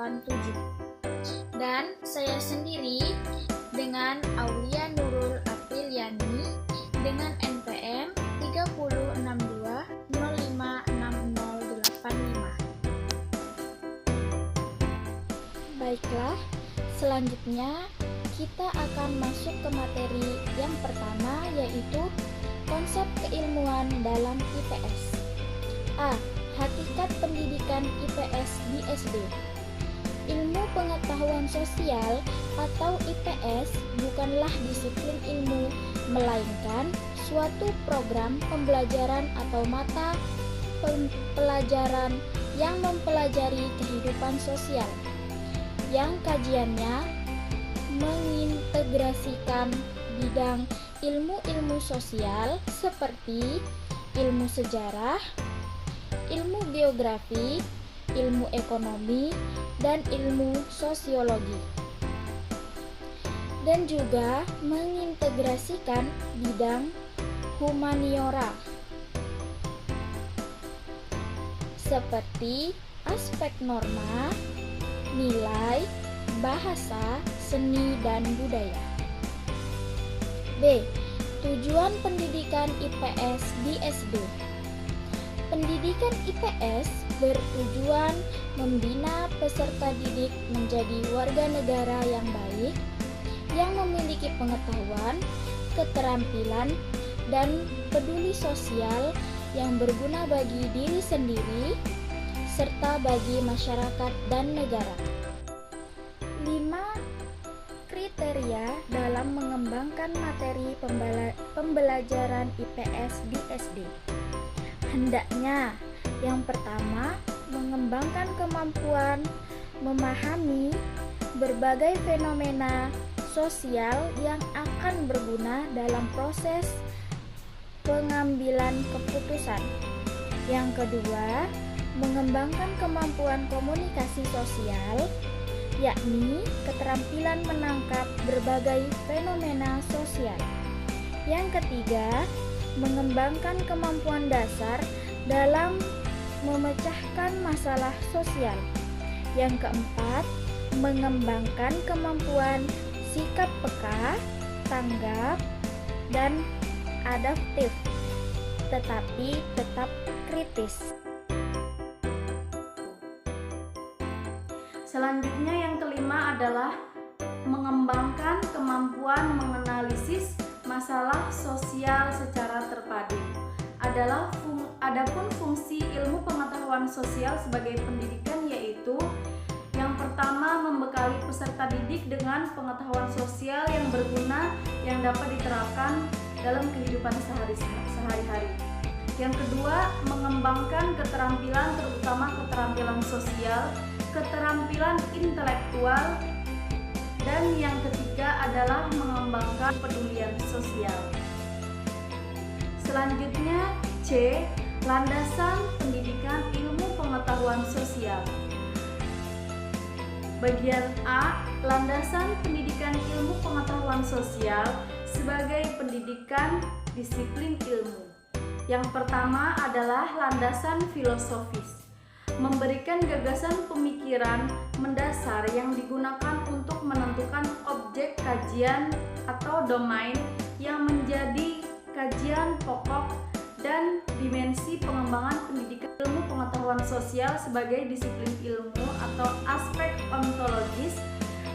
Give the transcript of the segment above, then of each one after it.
87. Dan saya sendiri dengan Aulia Nurul Apriliani dengan NPM 3062056085. Baiklah, selanjutnya kita akan masuk ke materi yang pertama, yaitu konsep keilmuan dalam IPS. A. Hakikat pendidikan IPS di SD. Ilmu pengetahuan sosial atau IPS bukanlah disiplin ilmu, melainkan suatu program pembelajaran atau mata pelajaran yang mempelajari kehidupan sosial, yang kajiannya mengintegrasikan bidang ilmu-ilmu sosial seperti ilmu sejarah, ilmu geografi, ilmu ekonomi, dan ilmu sosiologi, dan juga mengintegrasikan bidang humaniora seperti aspek norma, nilai, bahasa, seni, dan budaya. B. Tujuan pendidikan IPS di SD. Pendidikan IPS bertujuan membina peserta didik menjadi warga negara yang baik, yang memiliki pengetahuan, keterampilan, dan peduli sosial yang berguna bagi diri sendiri, serta bagi masyarakat dan negara. 5. Kriteria dalam mengembangkan materi pembelajaran IPS di SD. Hendaknya yang pertama, mengembangkan kemampuan memahami berbagai fenomena sosial yang akan berguna dalam proses pengambilan keputusan. Yang kedua, mengembangkan kemampuan komunikasi sosial, yakni keterampilan menangkap berbagai fenomena sosial. Yang ketiga, mengembangkan kemampuan dasar dalam memecahkan masalah sosial. Yang keempat, mengembangkan kemampuan sikap peka, tanggap, dan adaptif, tetapi tetap kritis. Selanjutnya yang kelima adalah mengembangkan kemampuan menganalisis masalah sosial secara terpadu. Adapun fungsi ilmu pengetahuan sosial sebagai pendidikan yaitu yang pertama, membekali peserta didik dengan pengetahuan sosial yang berguna yang dapat diterapkan dalam kehidupan sehari-hari. Yang kedua, mengembangkan keterampilan terutama keterampilan sosial, keterampilan intelektual, dan yang ketiga adalah mengembangkan pedulian sosial. Selanjutnya C. Landasan pendidikan ilmu pengetahuan sosial. Bagian A. Landasan pendidikan ilmu pengetahuan sosial sebagai pendidikan disiplin ilmu. Yang pertama adalah landasan filosofis, memberikan gagasan pemikiran mendasar yang digunakan untuk menentukan objek kajian atau domain yang menjadi kajian pokok dan dimensi pengembangan pendidikan ilmu pengetahuan sosial sebagai disiplin ilmu atau aspek ontologis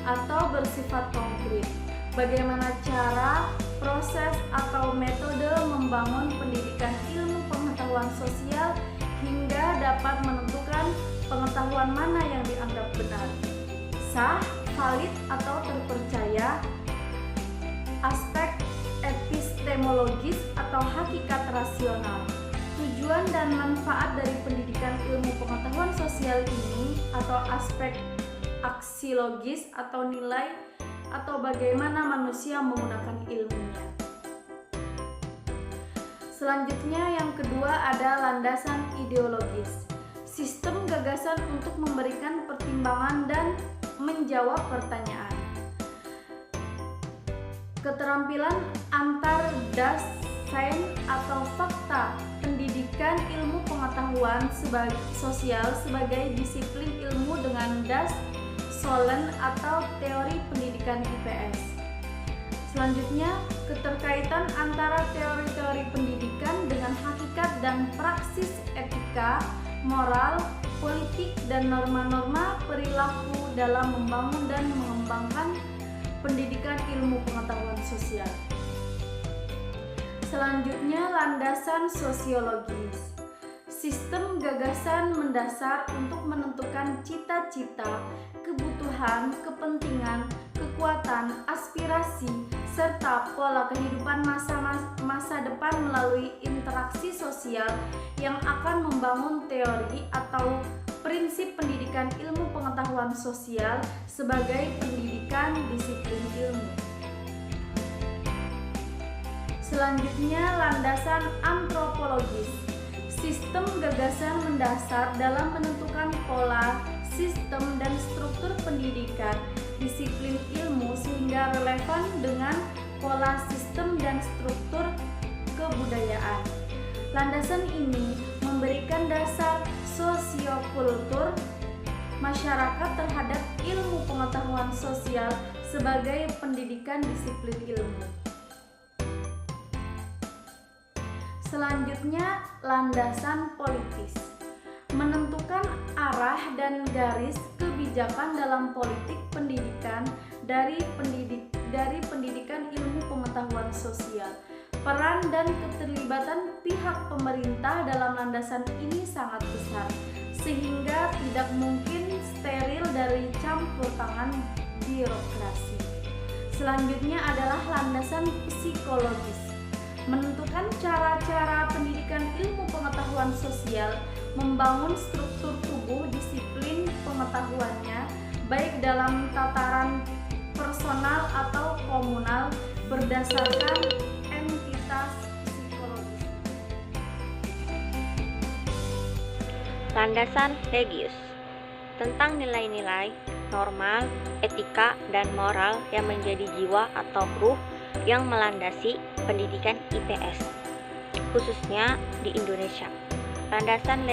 atau bersifat konkret. Bagaimana cara, proses, atau metode membangun pendidikan ilmu pengetahuan sosial hingga dapat menentukan pengetahuan mana yang dianggap benar, sah, valid, atau terpercaya, aspek epistemologis atau hakikat rasional. Tujuan dan manfaat dari pendidikan ilmu pengetahuan sosial ini atau aspek aksiologis atau nilai atau bagaimana manusia menggunakan ilmunya. Selanjutnya yang kedua ada landasan ideologis. Sistem gagasan untuk memberikan pertimbangan dan menjawab pertanyaan. Keterampilan antar dasain atau fakta pendidikan ilmu pengetahuan sosial sebagai disiplin ilmu dengan das Solon atau teori pendidikan IPS. Selanjutnya, keterkaitan antara teori-teori pendidikan dengan hakikat dan praksis etika, moral, politik, dan norma-norma perilaku dalam membangun dan mengembangkan pendidikan ilmu pengetahuan sosial. Selanjutnya, landasan sosiologis. Sistem gagasan mendasar untuk menentukan cita-cita, kebutuhan, kepentingan, kekuatan, aspirasi, serta pola kehidupan masa depan melalui interaksi sosial yang akan membangun teori atau prinsip pendidikan ilmu pengetahuan sosial sebagai pendidikan disiplin ilmu. Selanjutnya, landasan antropologis. Sistem gagasan mendasar dalam menentukan pola, sistem, dan struktur pendidikan disiplin ilmu sehingga relevan dengan pola, sistem, dan struktur kebudayaan. Landasan ini memberikan dasar sosiokultur masyarakat terhadap ilmu pengetahuan sosial sebagai pendidikan disiplin ilmu. Selanjutnya, landasan politis. Menentukan arah dan garis kebijakan dalam politik pendidikan dari pendidikan ilmu pengetahuan sosial. Peran dan keterlibatan pihak pemerintah dalam landasan ini sangat besar, sehingga tidak mungkin steril dari campur tangan birokrasi. Selanjutnya adalah landasan psikologis. Menentukan cara-cara pendidikan ilmu pengetahuan sosial, membangun struktur tubuh disiplin pengetahuannya, baik dalam tataran personal atau komunal berdasarkan entitas psikologis. Landasan Legius tentang nilai-nilai, normal, etika, dan moral yang menjadi jiwa atau ruh yang melandasi pendidikan IPS, khususnya di Indonesia. Landasan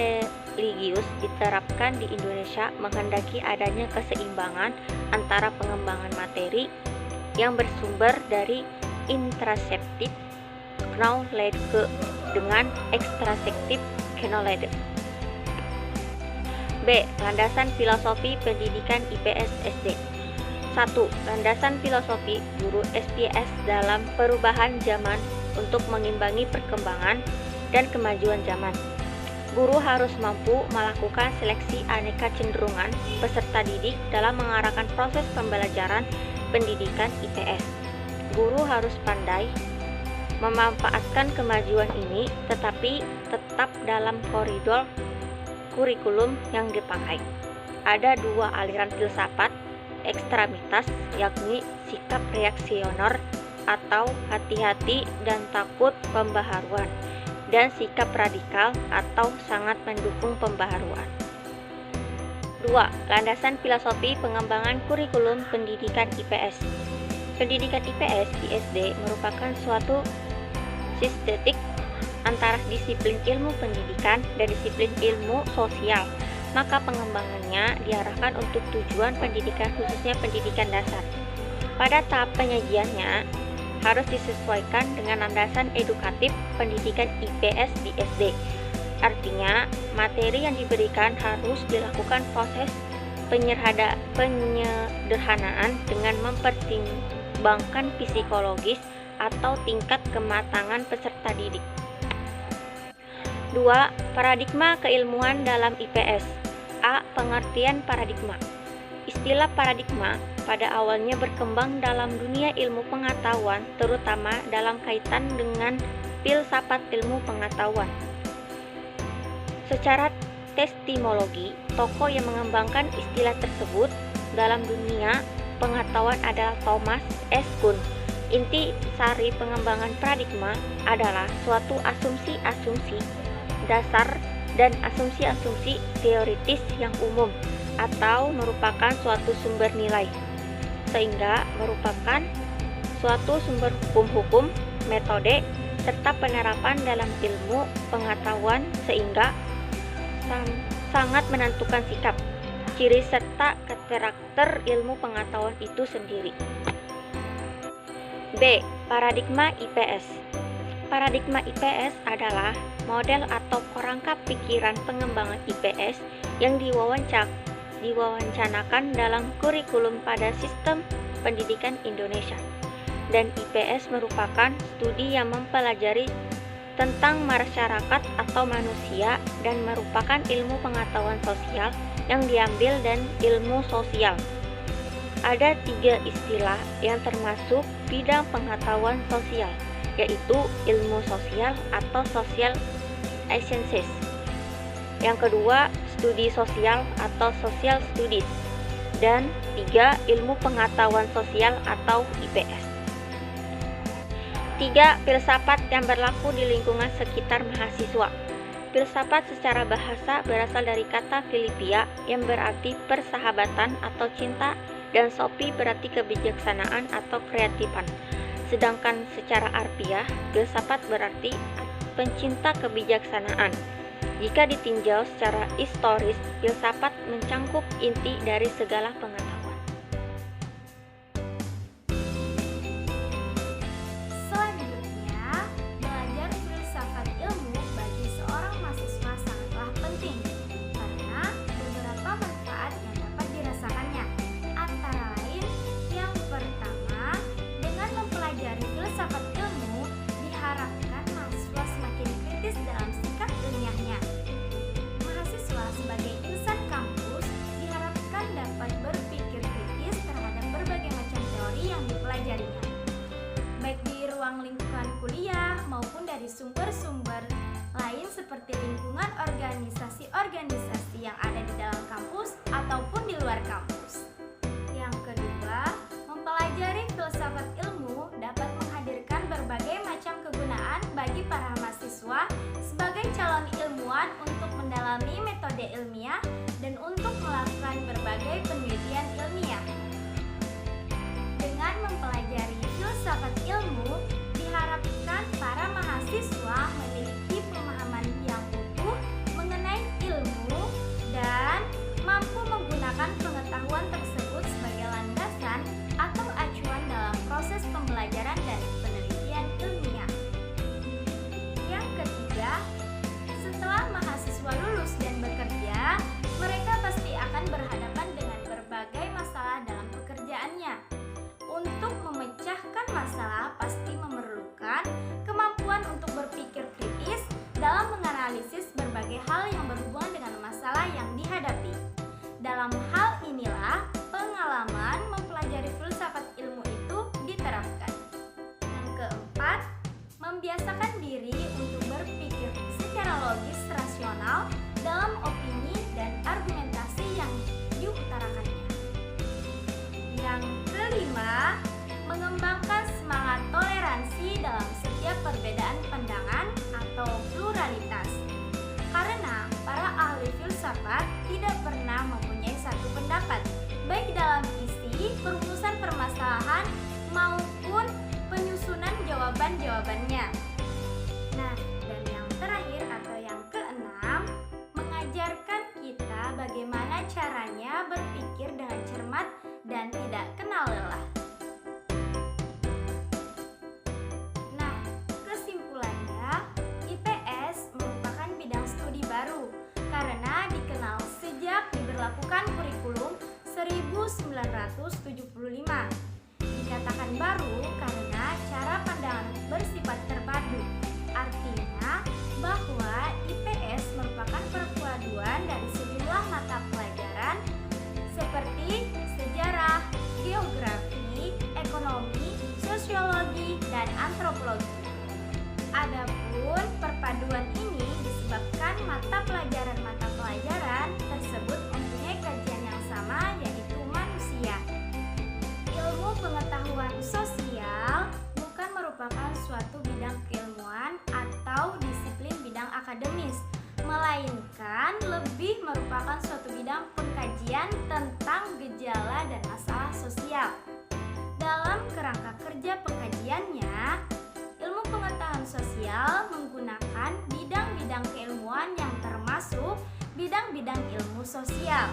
Legius diterapkan di Indonesia menghendaki adanya keseimbangan antara pengembangan materi yang bersumber dari intraseptif knowledge dengan ekstraseptif knowledge. B. Landasan filosofi pendidikan IPS SD. 1. Landasan filosofi guru SPS dalam perubahan zaman untuk mengimbangi perkembangan dan kemajuan zaman. Guru harus mampu melakukan seleksi aneka cenderungan peserta didik dalam mengarahkan proses pembelajaran pendidikan IPS. Guru harus pandai memanfaatkan kemajuan ini tetapi tetap dalam koridor kurikulum yang dipakai. Ada dua aliran filsafat ekstremitas, yakni sikap reaksioner atau hati-hati dan takut pembaharuan, dan sikap radikal atau sangat mendukung pembaharuan. 2. Landasan filosofi pengembangan kurikulum pendidikan IPS. Pendidikan IPS di SD merupakan suatu sistetik antara disiplin ilmu pendidikan dan disiplin ilmu sosial. Maka pengembangannya diarahkan untuk tujuan pendidikan khususnya pendidikan dasar. Pada tahap penyajiannya harus disesuaikan dengan landasan edukatif pendidikan IPS di SD. Artinya, materi yang diberikan harus dilakukan proses penyederhanaan dengan mempertimbangkan psikologis atau tingkat kematangan peserta didik. 2. Paradigma keilmuan dalam IPS. A. Pengertian paradigma. Istilah paradigma pada awalnya berkembang dalam dunia ilmu pengetahuan, terutama dalam kaitan dengan filsafat ilmu pengetahuan. Secara testimologi, tokoh yang mengembangkan istilah tersebut dalam dunia pengetahuan adalah Thomas S. Kuhn. Inti sari pengembangan paradigma adalah suatu asumsi-asumsi dasar dan asumsi-asumsi teoritis yang umum atau merupakan suatu sumber nilai, sehingga merupakan suatu sumber hukum-hukum, metode, serta penerapan dalam ilmu pengetahuan sehingga sangat menentukan sikap, ciri serta karakter ilmu pengetahuan itu sendiri. B. Paradigma IPS. Paradigma IPS adalah model atau kerangka pikiran pengembangan IPS yang diwawancanakan dalam kurikulum pada sistem pendidikan Indonesia. Dan IPS merupakan studi yang mempelajari tentang masyarakat atau manusia dan merupakan ilmu pengetahuan sosial yang diambil dan ilmu sosial. Ada 3 istilah yang termasuk bidang pengetahuan sosial, yaitu ilmu sosial atau social sciences. Yang kedua, studi sosial atau social studies. Dan 3, ilmu pengetahuan sosial atau IPS. 3. Filsafat yang berlaku di lingkungan sekitar mahasiswa. Filsafat secara bahasa berasal dari kata Filipia yang berarti persahabatan atau cinta, dan sopi berarti kebijaksanaan atau kreatifan. Sedangkan secara harfiah, filsafat berarti pencinta kebijaksanaan. Jika ditinjau secara historis, filsafat mencangkup inti dari segala pengetahuan. Maupun dari sumber-sumber lain seperti lingkungan organisasi-organisasi yang ada di dalam kampus ataupun di luar kampus. Yang kedua, mempelajari filsafat ilmu dapat menghadirkan berbagai macam kegunaan bagi para mahasiswa sebagai calon ilmuwan untuk mendalami metode ilmiah dan untuk melakukan berbagai penelitian ilmiah. Dengan mempelajari filsafat ilmu, diharapkan para mahasiswa memiliki pemahaman yang utuh mengenai ilmu dan mampu menggunakan pengetahuan tersebut sebagai landasan atau acuan dalam proses pembelajaran dan penelitian ilmiah. Yang ketiga, setelah mahasiswa lulus dan bekerja, mereka pasti akan berhadapan dengan berbagai masalah dalam pekerjaannya. Untuk memecahkan masalah pasti memerlukan kemampuan untuk berpikir kritis dalam menganalisis berbagai hal yang berhubungan dengan masalah yang dihadapi. Dalam hal inilah pengalaman mempelajari filsafat ilmu itu diterapkan. Yang keempat, membiasakan diri untuk berpikir secara logis rasional dalam opini dan argumentasi yang diutarakannya. Yang kelima, mengembangkan semangat toleransi dalam setiap perbedaan pandangan atau pluralitas. Karena para ahli filsafat tidak pernah mempunyai satu pendapat, baik dalam isi perumusan permasalahan maupun penyusunan jawaban-jawabannya. Nah, dan yang terakhir atau yang keenam, mengajarkan kita bagaimana caranya berpikir dengan cermat dan tidak kenal lelah. Nah, kesimpulannya, IPS merupakan bidang studi baru karena dikenal sejak diberlakukan kurikulum 1975. Dikatakan baru karena cara pandangan bersifat terpadu. Artinya bahwa IPS merupakan perpaduan dari sejumlah mata pelajaran seperti sejarah, geografi, ekonomi, sosiologi, dan antropologi. Adapun perpaduan ini disebabkan mata pelajaran tersebut mempunyai kajian yang sama, yaitu manusia. Ilmu pengetahuan sosial bukan merupakan suatu bidang keilmuan atau disiplin bidang akademis, melainkan lebih merupakan suatu bidang pengkajian tentang gejala dan masalah sosial. Dalam kerangka kerja pengkajiannya, ilmu pengetahuan sosial menggunakan bidang-bidang keilmuan yang termasuk bidang-bidang ilmu sosial.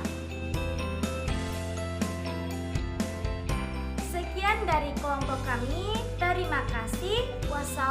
Sekian dari kelompok kami. Terima kasih. Wassalamualaikum